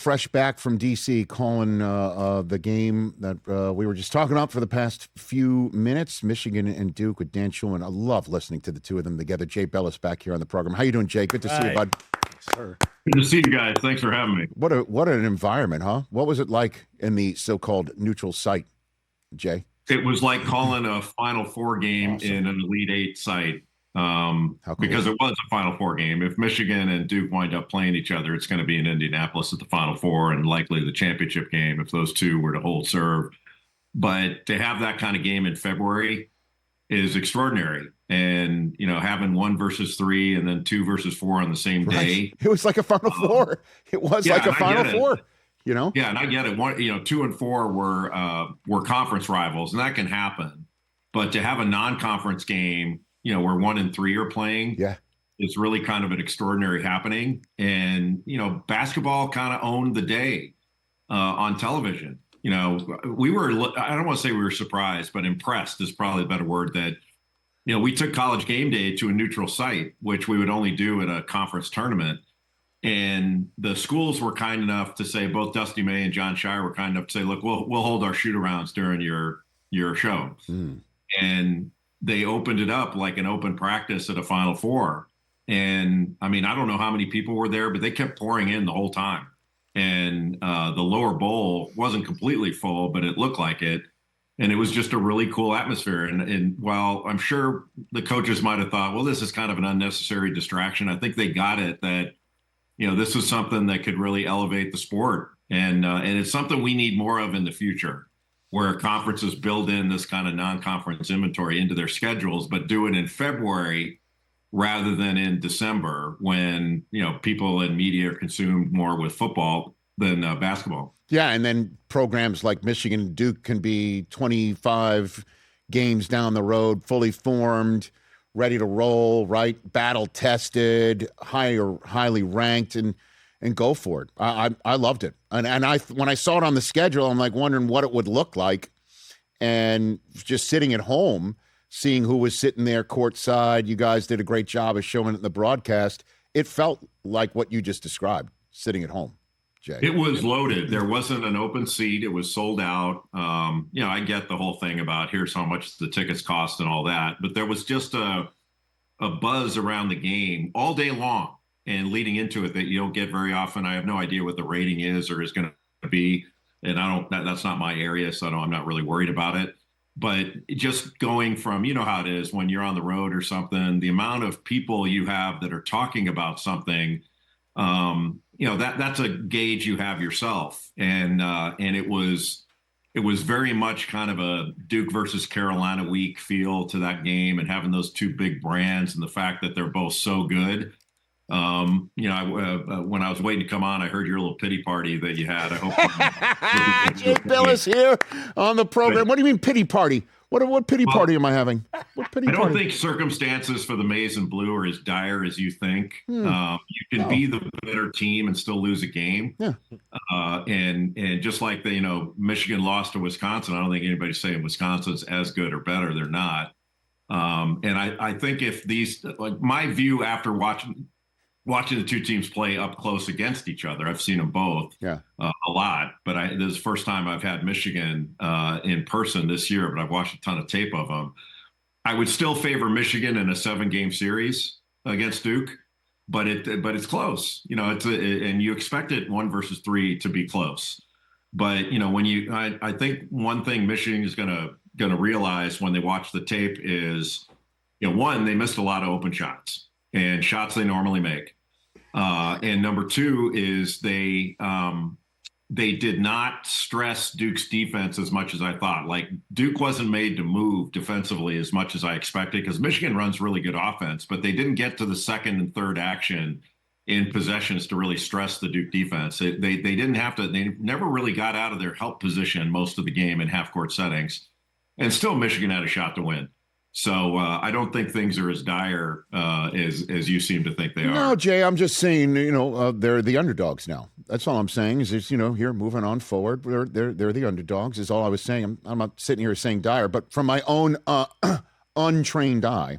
fresh back from D.C. calling the game that we were just talking about for the past few minutes, Michigan and Duke with Dan Schulman. I love listening to the two of them together. Jay Bilas back here on the program. How you doing, Jay? Good to see you, bud. Sir. Good to see you guys. Thanks for having me. What an environment, huh? What was it like in the so-called neutral site, Jay? It was like calling a Final Four game in an Elite Eight site. Cool. Because it was a Final Four game. If Michigan and Duke wind up playing each other, it's going to be in Indianapolis at the Final Four and likely the championship game if those two were to hold serve. But to have that kind of game in February is extraordinary. And, having 1 versus 3 and then 2 versus 4 on the same day. It was like a Final Four. It was like a Final Four. Yeah, and I get it. 2 and 4 were conference rivals, and that can happen. But to have a non-conference game, where 1 and 3 are playing, it's really kind of an extraordinary happening. And, basketball kind of owned the day on television. We were, I don't want to say we were surprised, but impressed is probably a better word that, we took College GameDay to a neutral site, which we would only do at a conference tournament. And the schools were kind enough to say, both Dusty May and Jon Scheyer were kind enough to say, look, we'll hold our shoot-arounds during your show. And they opened it up like an open practice at a Final Four. And I mean, I don't know how many people were there, but they kept pouring in the whole time. And the lower bowl wasn't completely full, but it looked like it. And it was just a really cool atmosphere. And while I'm sure the coaches might have thought, well, this is kind of an unnecessary distraction, I think they got it that, this is something that could really elevate the sport. And it's something we need more of in the future, where conferences build in this kind of non-conference inventory into their schedules, but do it in February rather than in December when, people and media are consumed more with football than basketball. Yeah, and then programs like Michigan and Duke can be 25 games down the road, fully formed, ready to roll, right? Battle-tested, highly ranked, and go for it. I loved it. And when I saw it on the schedule, I'm like wondering what it would look like. And just sitting at home, seeing who was sitting there courtside, you guys did a great job of showing it in the broadcast. It felt like what you just described, sitting at home, Jay. It was loaded. There wasn't an open seat. It was sold out. I get the whole thing about here's how much the tickets cost and all that. But there was just a buzz around the game all day long. And leading into it that you don't get very often. I have no idea what the rating is or is going to be. And that's not my area, so I'm not really worried about it. But just going from, how it is when you're on the road or something, the amount of people you have that are talking about something, that's a gauge you have yourself. And it was very much kind of a Duke versus Carolina week feel to that game, and having those two big brands and the fact that they're both so good. When I was waiting to come on, I heard your little pity party that you had. I hope Jay Bilas here on the program. What do you mean pity party? What pity party am I having? What pity I don't party? think circumstances for the Maize and Blue are as dire as you think. You can be the better team and still lose a game. Yeah. And just like Michigan lost to Wisconsin, I don't think anybody's saying Wisconsin's as good or better. They're not. And I think if these, like my view after watching the two teams play up close against each other, I've seen them both a lot, but this is the first time I've had Michigan in person this year, but I've watched a ton of tape of them. I would still favor Michigan in a 7-game series against Duke, but it's close, and you expect it 1 versus 3 to be close. But, I think one thing Michigan is going to realize when they watch the tape is, one, they missed a lot of open shots and shots they normally make. And number 2 is they did not stress Duke's defense as much as I thought. Like Duke wasn't made to move defensively as much as I expected, because Michigan runs really good offense, but they didn't get to the second and third action in possessions to really stress the Duke defense. They didn't have to, they never really got out of their help position most of the game in half court settings, and still Michigan had a shot to win. So I don't think things are as dire as you seem to think they are. No, Jay, I'm just saying, they're the underdogs now. That's all I'm saying is, here moving on forward, they're the underdogs is all I was saying. I'm not sitting here saying dire, but from my own untrained eye,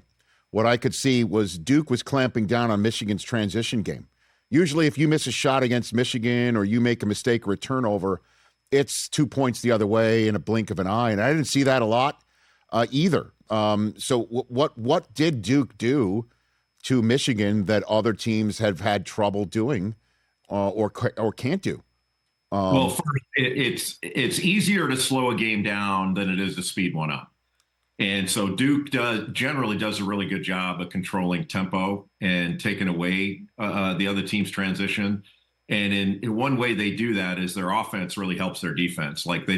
what I could see was Duke was clamping down on Michigan's transition game. Usually if you miss a shot against Michigan or you make a mistake or a turnover, it's 2 points the other way in a blink of an eye. And I didn't see that a lot either. So what did Duke do to Michigan that other teams have had trouble doing or can't do? Well, first, it's easier to slow a game down than it is to speed one up. And so Duke generally does a really good job of controlling tempo and taking away the other team's transition. And in one way they do that is their offense really helps their defense. Like they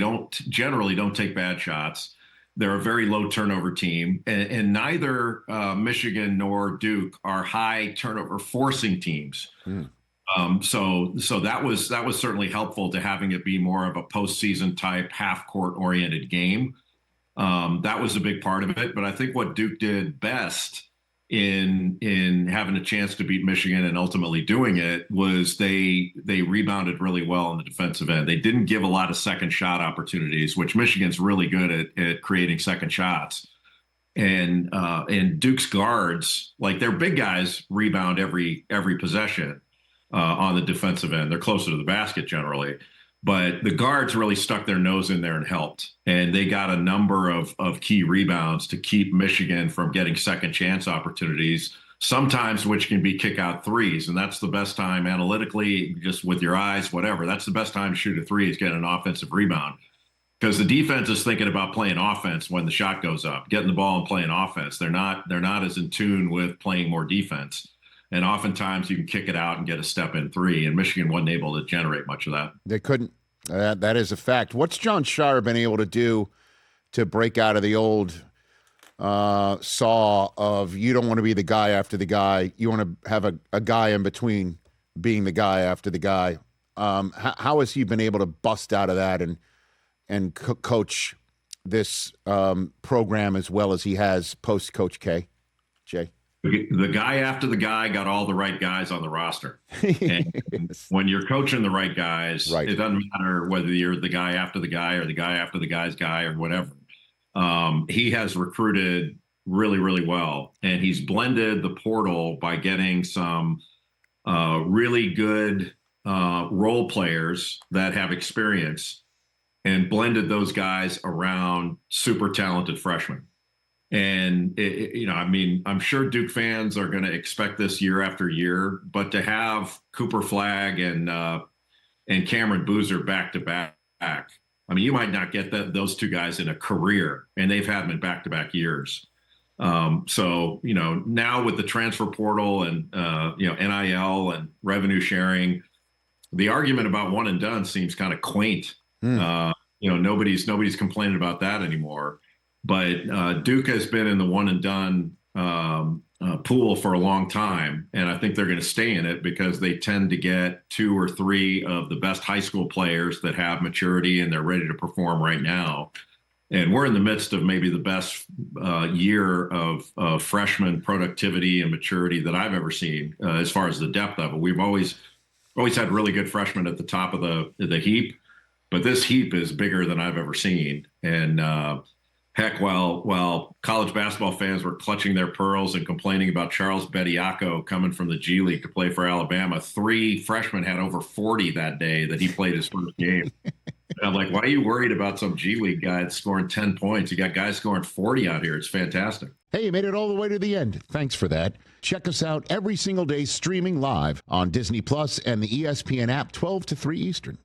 generally don't take bad shots. They're a very low turnover team, and neither Michigan nor Duke are high turnover forcing teams. So that was certainly helpful to having it be more of a postseason type half court oriented game. That was a big part of it. But I think what Duke did best in having a chance to beat Michigan and ultimately doing it was they rebounded really well on the defensive end. They didn't give a lot of second shot opportunities, which Michigan's really good at creating second shots. And Duke's guards, like their big guys, rebound every possession on the defensive end. They're closer to the basket generally. But the guards really stuck their nose in there and helped. And they got a number of key rebounds to keep Michigan from getting second chance opportunities, sometimes which can be kick out threes. And that's the best time analytically, just with your eyes, whatever. That's the best time to shoot a three is get an offensive rebound. Because the defense is thinking about playing offense when the shot goes up, getting the ball and playing offense. They're not as in tune with playing more defense. And oftentimes you can kick it out and get a step in three. And Michigan wasn't able to generate much of that. They couldn't. That is a fact. What's Jon Scheyer been able to do to break out of the old saw of you don't want to be the guy after the guy. You want to have a guy in between being the guy after the guy. How has he been able to bust out of that and coach this program as well as he has post Coach K? Jay? The guy after the guy got all the right guys on the roster. And yes. When you're coaching the right guys, right. It doesn't matter whether you're the guy after the guy or the guy after the guy's guy or whatever. He has recruited really, really well. And he's blended the portal by getting some really good role players that have experience and blended those guys around super talented freshmen. And, I'm sure Duke fans are going to expect this year after year, but to have Cooper Flagg and Cameron Boozer back to back, you might not get those two guys in a career, and they've had them in back-to-back years. So, now with the transfer portal and, NIL and revenue sharing, the argument about one and done seems kind of quaint. Nobody's complaining about that anymore. But Duke has been in the one and done pool for a long time, and I think they're going to stay in it because they tend to get 2 or 3 of the best high school players that have maturity and they're ready to perform right now. And we're in the midst of maybe the best year of freshman productivity and maturity that I've ever seen as far as the depth of it. We've always had really good freshmen at the top of the heap, but this heap is bigger than I've ever seen. And heck, while college basketball fans were clutching their pearls and complaining about Charles Bediako coming from the G League to play for Alabama, 3 freshmen had over 40 that day that he played his first game. And I'm like, why are you worried about some G League guy that's scoring 10 points? You got guys scoring 40 out here. It's fantastic. Hey, you made it all the way to the end. Thanks for that. Check us out every single day streaming live on Disney Plus and the ESPN app 12 to 3 Eastern.